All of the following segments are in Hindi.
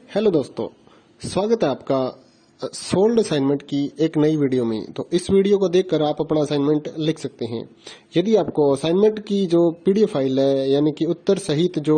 हेलो दोस्तों, स्वागत है आपका सोल्ड असाइनमेंट की एक नई वीडियो में। तो इस वीडियो को देखकर आप अपना असाइनमेंट लिख सकते हैं। यदि आपको असाइनमेंट की जो पीडीएफ फाइल है, यानी कि उत्तर सहित जो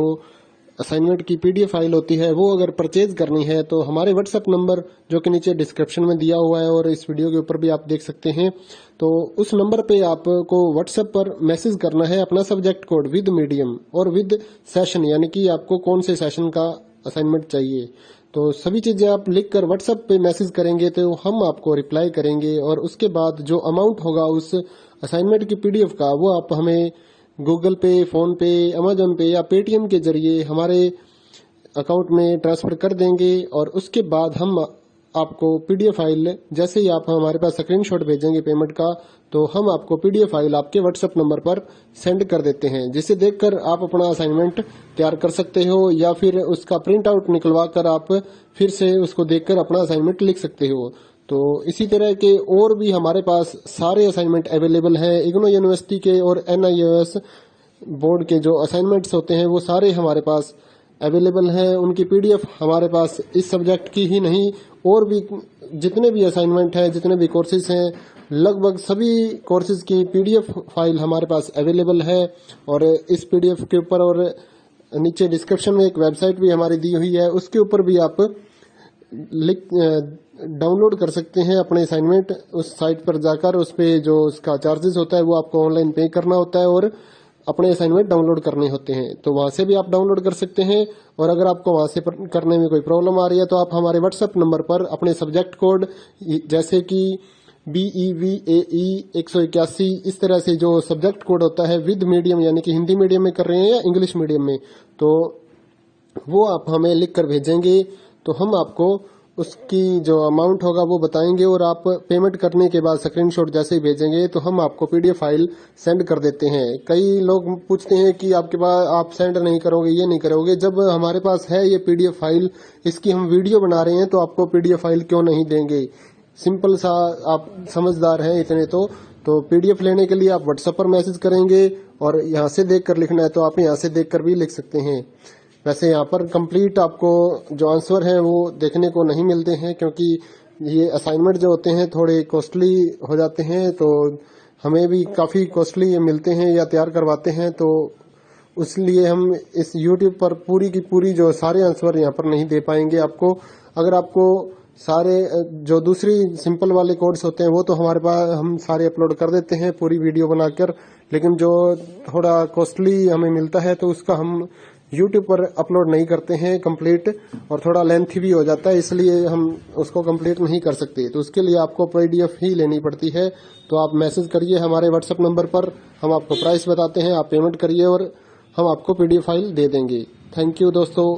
असाइनमेंट की पीडीएफ फाइल होती है, वो अगर परचेज करनी है तो हमारे व्हाट्सएप नंबर जो कि नीचे डिस्क्रिप्शन में दिया हुआ है और इस वीडियो के ऊपर भी आप देख सकते हैं, तो उस नंबर पे आपको व्हाट्सएप पर मैसेज करना है अपना सब्जेक्ट कोड विद मीडियम और विद सेशन, यानी कि आपको कौन से सेशन का असाइनमेंट चाहिए। तो सभी चीजें आप लिखकर व्हाट्सएप पे मैसेज करेंगे तो हम आपको रिप्लाई करेंगे और उसके बाद जो अमाउंट होगा उस असाइनमेंट की पीडीएफ का, वो आप हमें गूगल पे, फोन पे, अमेजोन पे या पेटीएम के जरिए हमारे अकाउंट में ट्रांसफर कर देंगे। और उसके बाद हम आपको पीडीएफ फाइल, जैसे ही आप हमारे पास स्क्रीनशॉट भेजेंगे पेमेंट का, तो हम आपको पीडीएफ फाइल आपके व्हाट्सएप नंबर पर सेंड कर देते हैं, जिसे देखकर आप अपना असाइनमेंट तैयार कर सकते हो या फिर उसका प्रिंट आउट निकलवा कर आप फिर से उसको देखकर अपना असाइनमेंट लिख सकते हो। तो इसी तरह के और भी हमारे पास सारे असाइनमेंट अवेलेबल हैं। इग्नो यूनिवर्सिटी के और एनआईओएस बोर्ड के जो असाइनमेंट्स होते हैं वो सारे हमारे पास अवेलेबल हैं। उनकी पीडीएफ हमारे पास इस सब्जेक्ट की ही नहीं, और भी जितने भी असाइनमेंट हैं, जितने भी कोर्सेज हैं, लगभग सभी कोर्सेज की पीडीएफ फाइल हमारे पास अवेलेबल है। और इस पीडीएफ के ऊपर और नीचे डिस्क्रिप्शन में एक वेबसाइट भी हमारी दी हुई है, उसके ऊपर भी आप डाउनलोड कर सकते हैं अपने असाइनमेंट। उस साइट पर जाकर उस पे जो उसका चार्जेस होता है वो आपको ऑनलाइन पे करना होता है और अपने असाइनमेंट डाउनलोड करने होते हैं, तो वहां से भी आप डाउनलोड कर सकते हैं। और अगर आपको वहां से करने में कोई प्रॉब्लम आ रही है तो आप हमारे व्हाट्सएप नंबर पर अपने सब्जेक्ट कोड, जैसे कि BEVAE 181, इस तरह से जो सब्जेक्ट कोड होता है विद मीडियम, यानी कि हिंदी मीडियम में कर रहे हैं या इंग्लिश मीडियम में, तो वो आप हमें लिख कर भेजेंगे तो हम आपको उसकी जो अमाउंट होगा वो बताएंगे। और आप पेमेंट करने के बाद स्क्रीनशॉट जैसे ही भेजेंगे तो हम आपको पीडीएफ फाइल सेंड कर देते हैं। कई लोग पूछते हैं कि आपके पास आप सेंड नहीं करोगे, ये नहीं करोगे। जब हमारे पास है ये पीडीएफ फाइल, इसकी हम वीडियो बना रहे हैं, तो आपको पीडीएफ फाइल क्यों नहीं देंगे। सिंपल सा, आप समझदार हैं इतने तो पीडीएफ लेने के लिए आप व्हाट्सएप पर मैसेज करेंगे और यहाँ से देख कर लिखना है तो आप यहाँ से देख कर भी लिख सकते हैं। वैसे यहाँ पर कंप्लीट आपको जो आंसर है वो देखने को नहीं मिलते हैं, क्योंकि ये असाइनमेंट जो होते हैं थोड़े कॉस्टली हो जाते हैं, तो हमें भी काफ़ी कॉस्टली मिलते हैं या तैयार करवाते हैं, तो इसलिए हम इस यूट्यूब पर पूरी की पूरी जो सारे आंसर यहाँ पर नहीं दे पाएंगे आपको। अगर आपको सारे जो दूसरी सिंपल वाले कोड्स होते हैं वो तो हमारे पास हम सारे अपलोड कर देते हैं पूरी वीडियो बनाकर, लेकिन जो थोड़ा कॉस्टली हमें मिलता है तो उसका हम यूट्यूब पर अपलोड नहीं करते हैं कंप्लीट, और थोड़ा लेंथी भी हो जाता है, इसलिए हम उसको कंप्लीट नहीं कर सकते। तो उसके लिए आपको पीडीएफ ही लेनी पड़ती है। तो आप मैसेज करिए हमारे व्हाट्सएप नंबर पर, हम आपको प्राइस बताते हैं, आप पेमेंट करिए और हम आपको पीडीएफ फाइल दे देंगे। थैंक यू दोस्तों,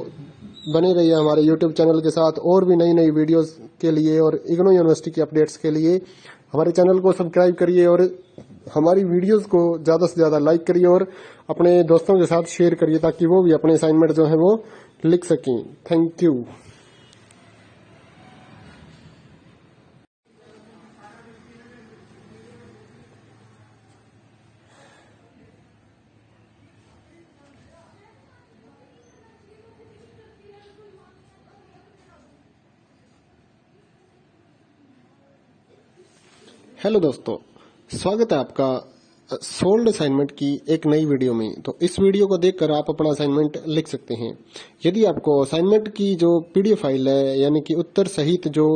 बने रहिए हमारे यूट्यूब चैनल के साथ और भी नई नई वीडियोस के लिए और इग्नो यूनिवर्सिटी की अपडेट्स के लिए हमारे चैनल को सब्सक्राइब करिए और हमारी वीडियोस को ज़्यादा से ज़्यादा लाइक करिए और अपने दोस्तों के साथ शेयर करिए, ताकि वो भी अपने असाइनमेंट जो है वो लिख सकें। Thank you. हेलो दोस्तों, स्वागत है आपका सोल्ड असाइनमेंट की एक नई वीडियो में। तो इस वीडियो को देखकर आप अपना असाइनमेंट लिख सकते हैं। यदि आपको असाइनमेंट की जो पीडीएफ फाइल है, यानी कि उत्तर सहित जो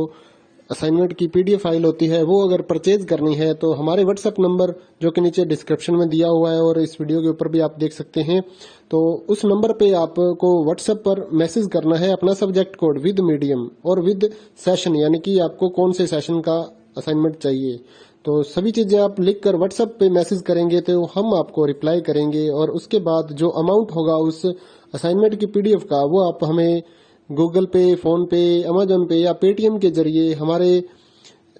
असाइनमेंट की पीडीएफ फाइल होती है, वो अगर परचेज करनी है तो हमारे व्हाट्सएप नंबर जो कि नीचे डिस्क्रिप्शन में दिया हुआ है और इस वीडियो के ऊपर भी आप देख सकते हैं, तो उस नंबर पे आपको व्हाट्सएप पर मैसेज करना है अपना सब्जेक्ट कोड विद मीडियम और विद सेशन, यानी कि आपको कौन से सेशन का असाइनमेंट चाहिए। तो सभी चीजें आप लिखकर व्हाट्सएप पे मैसेज करेंगे तो हम आपको रिप्लाई करेंगे और उसके बाद जो अमाउंट होगा उस असाइनमेंट की पीडीएफ का, वो आप हमें गूगल पे, फोन पे, अमेजोन पे या पेटीएम के जरिए हमारे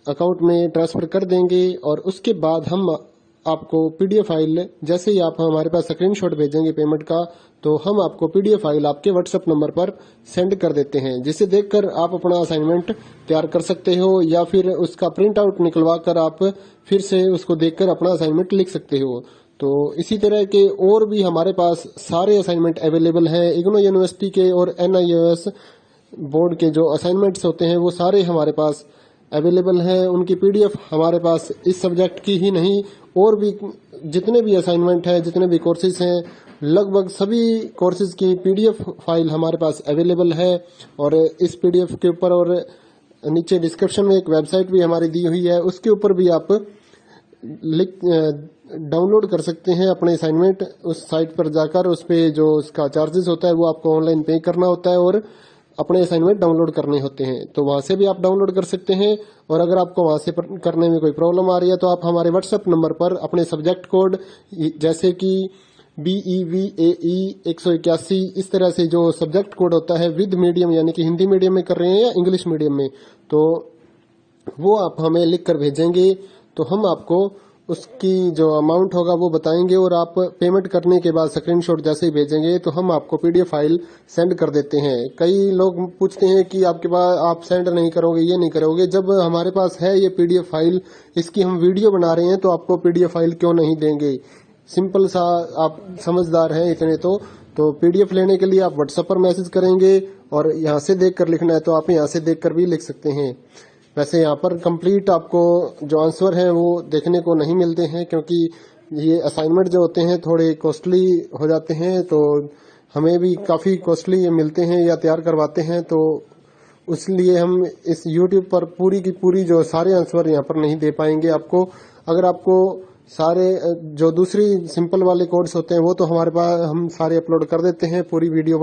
अकाउंट में ट्रांसफर कर देंगे। और उसके बाद हम आपको पीडीएफ फाइल, जैसे ही आप हमारे पास स्क्रीनशॉट भेजेंगे पेमेंट का, तो हम आपको पीडीएफ फाइल आपके व्हाट्सएप नंबर पर सेंड कर देते हैं, जिसे देखकर आप अपना असाइनमेंट तैयार कर सकते हो या फिर उसका प्रिंट आउट निकलवा कर आप फिर से उसको देखकर अपना असाइनमेंट लिख सकते हो। तो इसी तरह के और भी हमारे पास सारे असाइनमेंट अवेलेबल हैं। इग्नो यूनिवर्सिटी के और एनआईओएस बोर्ड के जो असाइनमेंट्स होते हैं वो सारे हमारे पास अवेलेबल हैं। उनकी पीडीएफ हमारे पास इस सब्जेक्ट की ही नहीं और भी जितने भी असाइनमेंट हैं, जितने भी कोर्सेज हैं, लगभग सभी कोर्सेज की पीडीएफ फाइल हमारे पास अवेलेबल है। और इस पीडीएफ के ऊपर और नीचे डिस्क्रिप्शन में एक वेबसाइट भी हमारी दी हुई है, उसके ऊपर भी आप डाउनलोड कर सकते हैं अपने असाइनमेंट। उस साइट पर जाकर उस पे जो उसका चार्जेस होता है वो आपको ऑनलाइन पे करना होता है और अपने असाइनमेंट डाउनलोड करने होते हैं। तो वहां से भी आप डाउनलोड कर सकते हैं। और अगर आपको वहां से करने में कोई प्रॉब्लम आ रही है तो आप हमारे व्हाट्सएप नंबर पर अपने सब्जेक्ट कोड जैसे कि BEVAE 181 इस तरह से जो सब्जेक्ट कोड होता है विद मीडियम, यानी कि हिंदी मीडियम में कर रहे हैं या इंग्लिश मीडियम में, तो वो आप हमें लिख कर भेजेंगे तो हम आपको उसकी जो अमाउंट होगा वो बताएंगे। और आप पेमेंट करने के बाद स्क्रीनशॉट जैसे ही भेजेंगे तो हम आपको पीडीएफ फाइल सेंड कर देते हैं। कई लोग पूछते हैं कि आपके पास आप सेंड नहीं करोगे, ये नहीं करोगे। जब हमारे पास है ये पीडीएफ फाइल, इसकी हम वीडियो बना रहे हैं तो आपको पीडीएफ फाइल क्यों नहीं देंगे। सिंपल सा, आप समझदार हैं इतने तो पीडीएफ लेने के लिए आप व्हाट्सएप पर मैसेज करेंगे और यहाँ से देख कर लिखना है तो आप यहाँ से देख कर भी लिख सकते हैं। वैसे यहाँ पर कंप्लीट आपको जो आंसर है वो देखने को नहीं मिलते हैं, क्योंकि ये असाइनमेंट जो होते हैं थोड़े कॉस्टली हो जाते हैं, तो हमें भी काफ़ी कॉस्टली ये मिलते हैं या तैयार करवाते हैं। तो इसलिए हम इस YouTube पर पूरी की पूरी जो सारे आंसर यहाँ पर नहीं दे पाएंगे आपको। अगर आपको सारे जो दूसरी सिंपल वाले कोड्स होते हैं वो तो हमारे पास हम सारे अपलोड कर देते हैं, पूरी वीडियो